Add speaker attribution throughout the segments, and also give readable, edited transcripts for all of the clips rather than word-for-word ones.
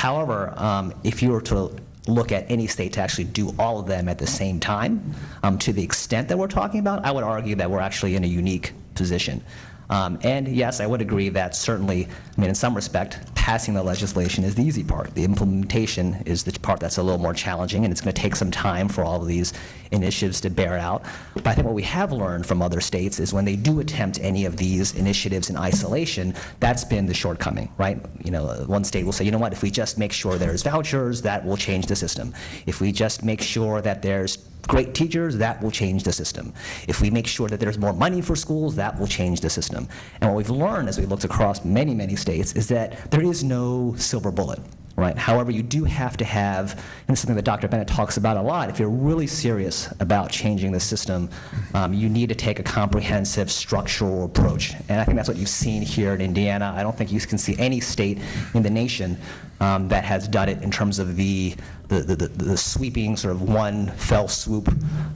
Speaker 1: However, if you were to look at any state to actually do all of them at the same time, to the extent that we're talking about, I would argue that we're actually in a unique position. And yes, I would agree that certainly, I mean, in some respect, passing the legislation is the easy part. The implementation is the part that's a little more challenging, and it's going to take some time for all of these initiatives to bear out. But I think what we have learned from other states is when they do attempt any of these initiatives in isolation, that's been the shortcoming, right? You know, one state will say, you know what, if we just make sure there's vouchers, that will change the system. If we just make sure that there's great teachers, that will change the system. If we make sure that there's more money for schools, that will change the system. And what we've learned as we looked across many, many states is that there is no silver bullet, right? However, you do have to have, and it's something that Dr. Bennett talks about a lot, if you're really serious about changing the system, you need to take a comprehensive structural approach. And I think that's what you've seen here in Indiana. I don't think you can see any state in the nation that has done it in terms of the sweeping sort of one fell swoop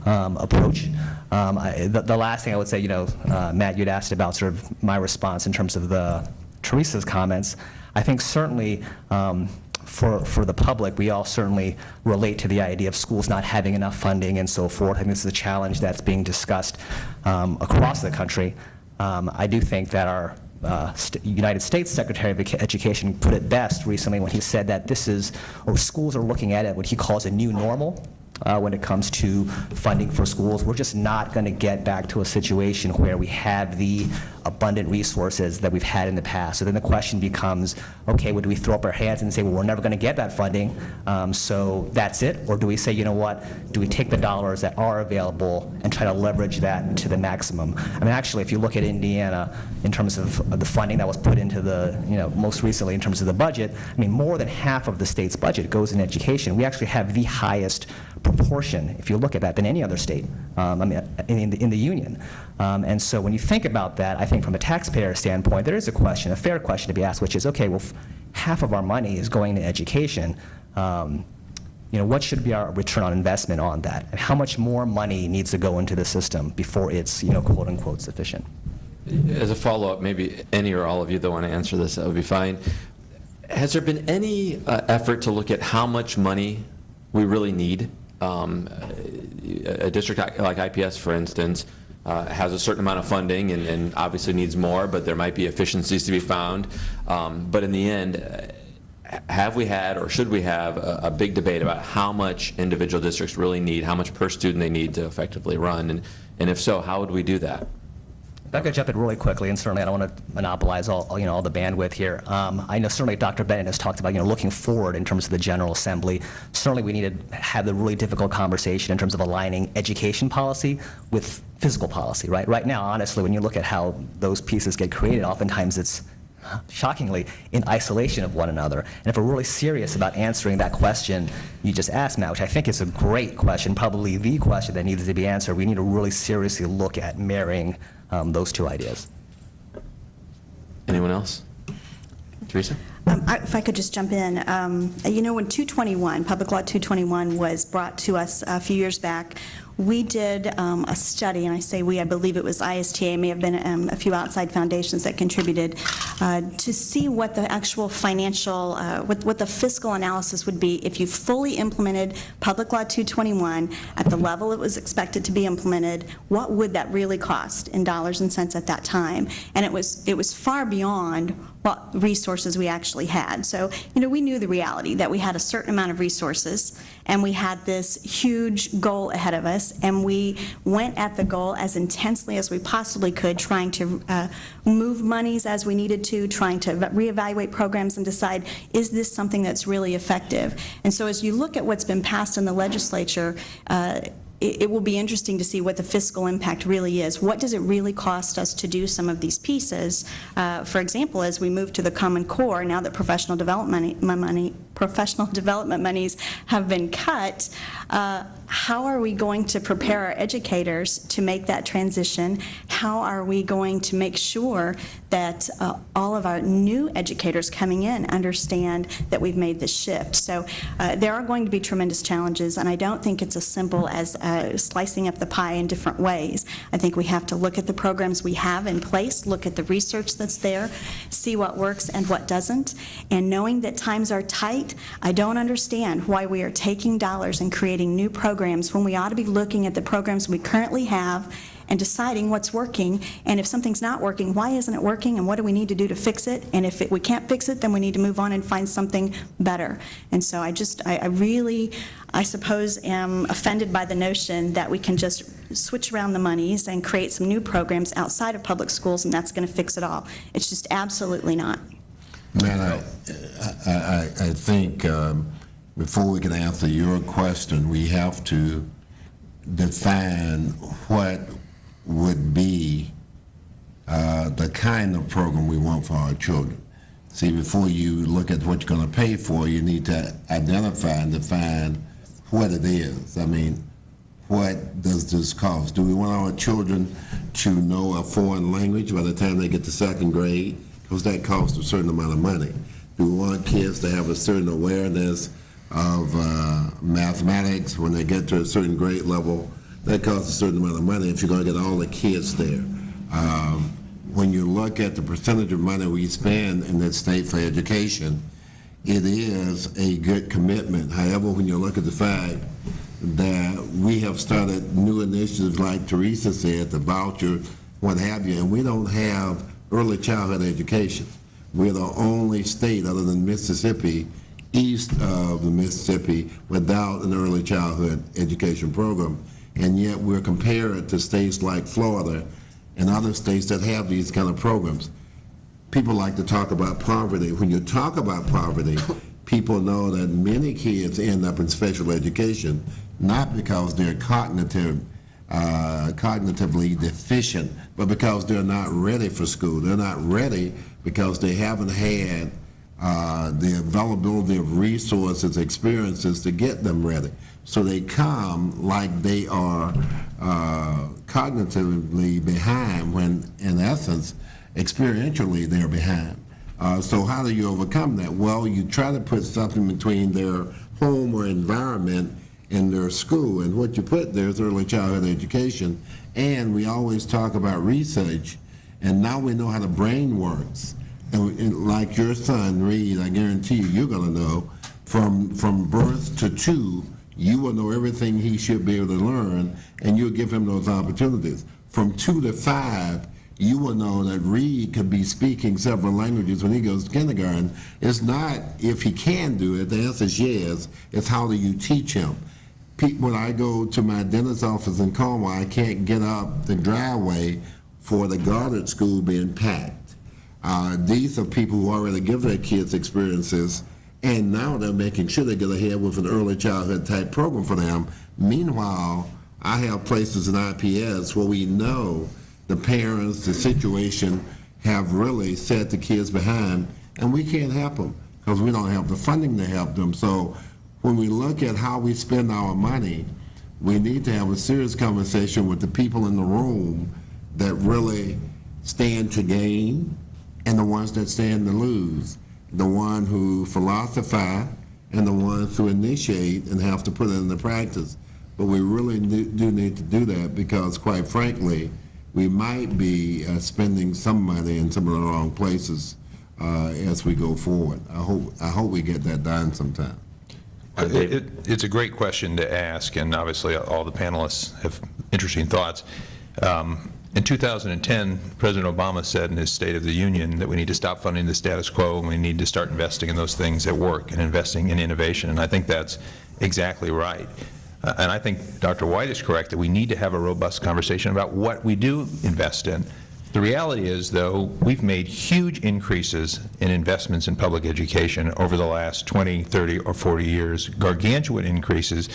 Speaker 1: approach. The last thing I would say, you know, Matt, you'd asked about sort of my response in terms of Teresa's comments. I think certainly for the public, we all certainly relate to the idea of schools not having enough funding and so forth. I think this is a challenge that's being discussed across the country. I do think that our United States Secretary of Education put it best recently when he said that this is, or schools are looking at it, what he calls a new normal. When it comes to funding for schools, we're just not going to get back to a situation where we have the abundant resources that we've had in the past. So then the question becomes, okay, well, do we throw up our hands and say, well, we're never going to get that funding, so that's it? Or do we say, you know what, do we take the dollars that are available and try to leverage that to the maximum? I mean, actually, if you look at Indiana in terms of the funding that was put into the, you know, most recently in terms of the budget, I mean, more than half of the state's budget goes in education. We actually have the highest proportion, if you look at that, than any other state I mean, in the union. And so when you think about that, I think from a taxpayer standpoint, there is a question, a fair question to be asked, which is, okay, well, half of our money is going to education. You know, what should be our return on investment on that? And how much more money needs to go into the system before it's, you know, quote unquote, sufficient?
Speaker 2: As a follow-up, maybe any or all of you that want to answer this, that would be fine. Has there been any effort to look at how much money we really need? A district like IPS, for instance, has a certain amount of funding and obviously needs more, but there might be efficiencies to be found. But in the end, have we had or should we have a big debate about how much individual districts really need, how much per student they need to effectively run? And if so, how would we do that?
Speaker 1: If I could jump in really quickly, and certainly I don't want to monopolize all the bandwidth here. I know certainly Dr. Bennett has talked about, you know, looking forward in terms of the General Assembly. Certainly we need to have the really difficult conversation in terms of aligning education policy with physical policy, right? Right now, honestly, when you look at how those pieces get created, oftentimes it's shockingly in isolation of one another. And if we're really serious about answering that question you just asked, Matt, which I think is a great question, probably the question that needs to be answered, we need to really seriously look at marrying those two ideas.
Speaker 2: Anyone else? Teresa?
Speaker 3: If I could just jump in, you know, when 221, Public Law 221 was brought to us a few years back, we did a study, and I say we, I believe it was ISTA, may have been a few outside foundations that contributed, to see what the actual financial, what the fiscal analysis would be if you fully implemented Public Law 221 at the level it was expected to be implemented. What would that really cost in dollars and cents at that time? And it was far beyond what resources we actually had. So, you know, we knew the reality that we had a certain amount of resources and we had this huge goal ahead of us, and we went at the goal as intensely as we possibly could, trying to move monies as we needed to, trying to reevaluate programs and decide, is this something that's really effective? And so as you look at what's been passed in the legislature, it will be interesting to see what the fiscal impact really is. What does it really cost us to do some of these pieces? For example, as we move to the Common Core, now that professional development monies have been cut, how are we going to prepare our educators to make that transition? How are we going to make sure that all of our new educators coming in understand that we've made this shift? So there are going to be tremendous challenges, and I don't think it's as simple as slicing up the pie in different ways. I think we have to look at the programs we have in place, look at the research that's there, see what works and what doesn't, and knowing that times are tight, right. I don't understand why we are taking dollars and creating new programs when we ought to be looking at the programs we currently have and deciding what's working, and if something's not working, why isn't it working, and what do we need to do to fix it, and if we can't fix it, then we need to move on and find something better. And so I really, I suppose, am offended by the notion that we can just switch around the monies and create some new programs outside of public schools, and that's going to fix it all. It's just absolutely not.
Speaker 4: Man, I think before we can answer your question, we have to define what would be the kind of program we want for our children. See, before you look at what you're going to pay for, you need to identify and define what it is. I mean, what does this cost? Do we want our children to know a foreign language by the time they get to second grade? Because that costs a certain amount of money. Do we want kids to have a certain awareness of mathematics when they get to a certain grade level? That costs a certain amount of money if you're going to get all the kids there. When you look at the percentage of money we spend in this state for education, it is a good commitment. However, when you look at the fact that we have started new initiatives like Teresa said, the voucher, what have you, and we don't have early childhood education. We're the only state other than Mississippi, east of the Mississippi, without an early childhood education program. And yet we're compared to states like Florida and other states that have these kind of programs. People like to talk about poverty. When you talk about poverty, people know that many kids end up in special education, not because they're cognitively deficient, but because they're not ready for school. They're not ready because they haven't had the availability of resources, experiences to get them ready. So they come like they are cognitively behind when, in essence, experientially they're behind. So how do you overcome that? Well, you try to put something between their home or environment and their school, and what you put there is early childhood education. And we always talk about research, and now we know how the brain works. And like your son, Reed, I guarantee you, you're going to know from birth to 2, you will know everything he should be able to learn, and you'll give him those opportunities. From 2 to 5, you will know that Reed could be speaking several languages when he goes to kindergarten. It's not if he can do it, the answer is yes, it's how do you teach him. When I go to my dentist's office in Cornwall, I can't get up the driveway for the Goddard School being packed. These are people who already give their kids experiences, and now they're making sure they get ahead with an early childhood type program for them. Meanwhile, I have places in IPS where we know the parents, the situation have really set the kids behind, and we can't help them because we don't have the funding to help them. So when we look at how we spend our money, we need to have a serious conversation with the people in the room that really stand to gain and the ones that stand to lose. The one who philosophize and the ones who initiate and have to put it into practice. But we really do need to do that because, quite frankly, we might be spending some money in some of the wrong places as we go forward. I hope we get that done sometime.
Speaker 5: It's a great question to ask, and obviously all the panelists have interesting thoughts. In 2010, President Obama said in his State of the Union that we need to stop funding the status quo and we need to start investing in those things that work and investing in innovation, and I think that's exactly right. And I think Dr. White is correct that we need to have a robust conversation about what we do invest in. The reality is, though, we've made huge increases in investments in public education over the last 20, 30, or 40 years, gargantuan increases,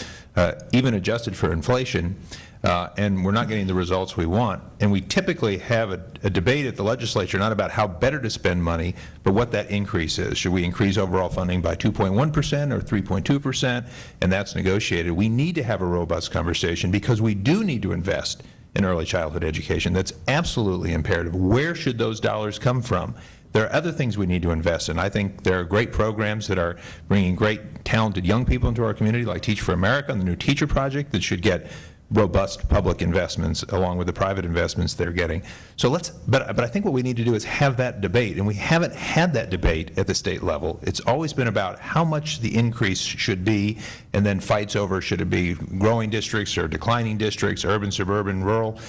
Speaker 5: even adjusted for inflation, and we're not getting the results we want. And we typically have a debate at the legislature not about how better to spend money, but what that increase is. Should we increase overall funding by 2.1% or 3.2%? And that's negotiated. We need to have a robust conversation because we do need to invest in early childhood education. That's absolutely imperative. Where should those dollars come from? There are other things we need to invest in. I think there are great programs that are bringing great talented young people into our community, like Teach for America and the new Teacher Project, that should get robust public investments along with the private investments they're getting. So but I think what we need to do is have that debate, and we haven't had that debate at the state level. It's always been about how much the increase should be, and then fights over should it be growing districts or declining districts, urban, suburban, rural.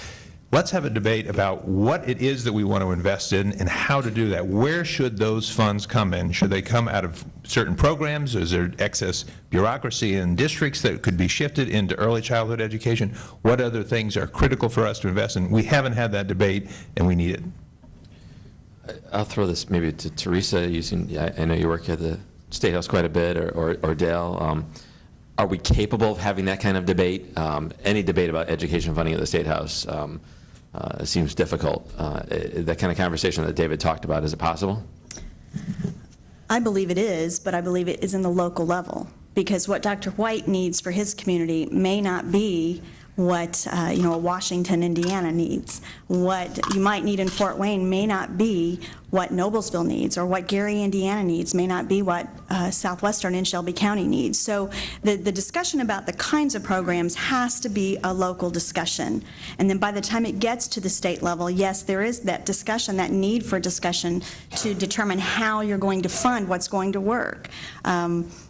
Speaker 5: Let's have a debate about what it is that we want to invest in and how to do that. Where should those funds come in? Should they come out of certain programs? Is there excess bureaucracy in districts that could be shifted into early childhood education? What other things are critical for us to invest in? We haven't had that debate, and we need it.
Speaker 2: I'll throw this maybe to Teresa. I know you work at the State House quite a bit, or Dale. Are we capable of having that kind of debate? Any debate about education funding at the State House seems difficult. That kind of conversation that David talked about, is it possible?
Speaker 3: I believe it is, but I believe it is in the local level, because what Dr. White needs for his community may not be what Washington, Indiana needs. What you might need in Fort Wayne may not be what Noblesville needs, or what Gary, Indiana needs may not be what Southwestern and Shelby County needs. So the discussion about the kinds of programs has to be a local discussion. And then by the time it gets to the state level, yes, there is that discussion, that need for discussion to determine how you're going to fund what's going to work.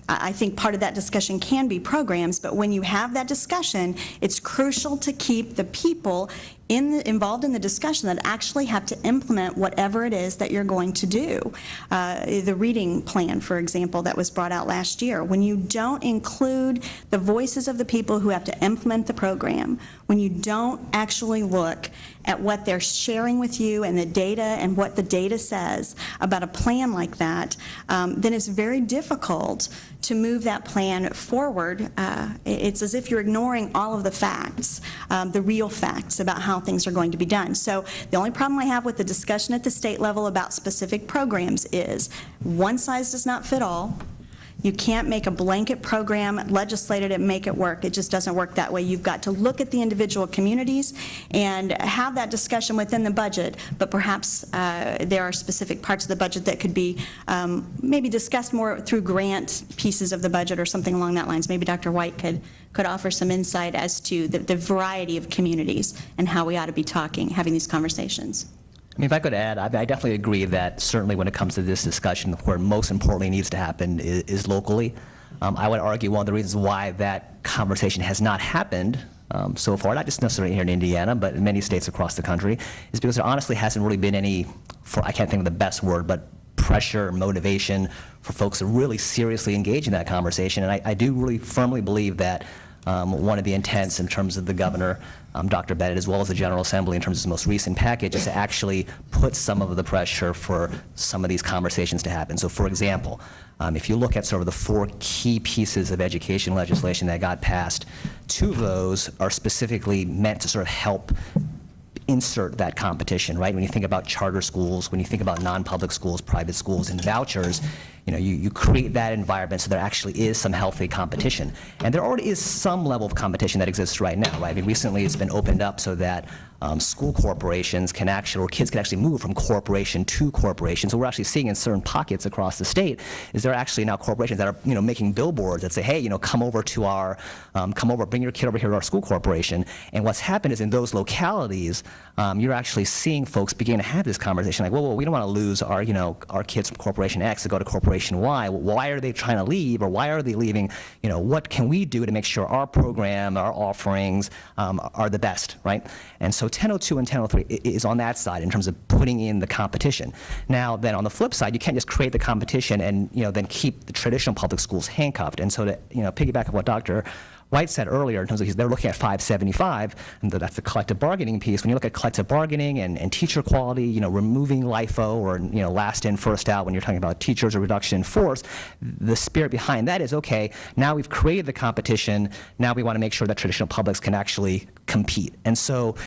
Speaker 3: I think part of that discussion can be programs, but when you have that discussion, it's crucial to keep the people involved in the discussion that actually have to implement whatever it is that you're going to do. The reading plan, for example, that was brought out last year, when you don't include the voices of the people who have to implement the program, when you don't actually look at what they're sharing with you and the data and what the data says about a plan like that, then it's very difficult to move that plan forward. It's as if you're ignoring all of the facts, the real facts about how things are going to be done. So the only problem I have with the discussion at the state level about specific programs is one size does not fit all. You can't make a blanket program, legislate it, and make it work. It just doesn't work that way. You've got to look at the individual communities and have that discussion within the budget, but perhaps there are specific parts of the budget that could be maybe discussed more through grant pieces of the budget or something along that lines. Maybe Dr. White could offer some insight as to the variety of communities and how we ought to be having these conversations.
Speaker 1: I mean, if I could add, I definitely agree that certainly when it comes to this discussion, where most importantly needs to happen is locally. I would argue one of the reasons why that conversation has not happened so far, not just necessarily here in Indiana, but in many states across the country, is because there honestly hasn't really been any, I can't think of the best word, but pressure or motivation for folks to really seriously engage in that conversation. And I do really firmly believe that one of the intents in terms of the governor, Dr. Bennett, as well as the General Assembly in terms of the most recent package, is to actually put some of the pressure for some of these conversations to happen. So for example, if you look at sort of the 4 key pieces of education legislation that got passed, 2 of those are specifically meant to sort of help insert that competition, right? When you think about charter schools, when you think about non-public schools, private schools, and vouchers, you create that environment so there actually is some healthy competition. And there already is some level of competition that exists right now, right? I mean, recently it's been opened up so that school corporations can actually, or kids can actually move from corporation to corporation. So we're actually seeing in certain pockets across the state is there are actually now corporations that are, making billboards that say, hey, come over to our, bring your kid over here to our school corporation. And what's happened is in those localities, you're actually seeing folks begin to have this conversation like, well, we don't want to lose our, our kids from corporation X to go to corporation Y. Why are they trying to leave, or why are they leaving? What can we do to make sure our program, our offerings are the best, right? And so 1002 and 1003 is on that side in terms of putting in the competition. Now, then on the flip side, you can't just create the competition and then keep the traditional public schools handcuffed. And so to piggyback on what Dr. White said earlier in terms of they're looking at 575, and that's the collective bargaining piece. When you look at collective bargaining and teacher quality, removing LIFO or last in, first out when you're talking about teachers or reduction in force, the spirit behind that is, okay, now we've created the competition, now we want to make sure that traditional publics can actually compete. And so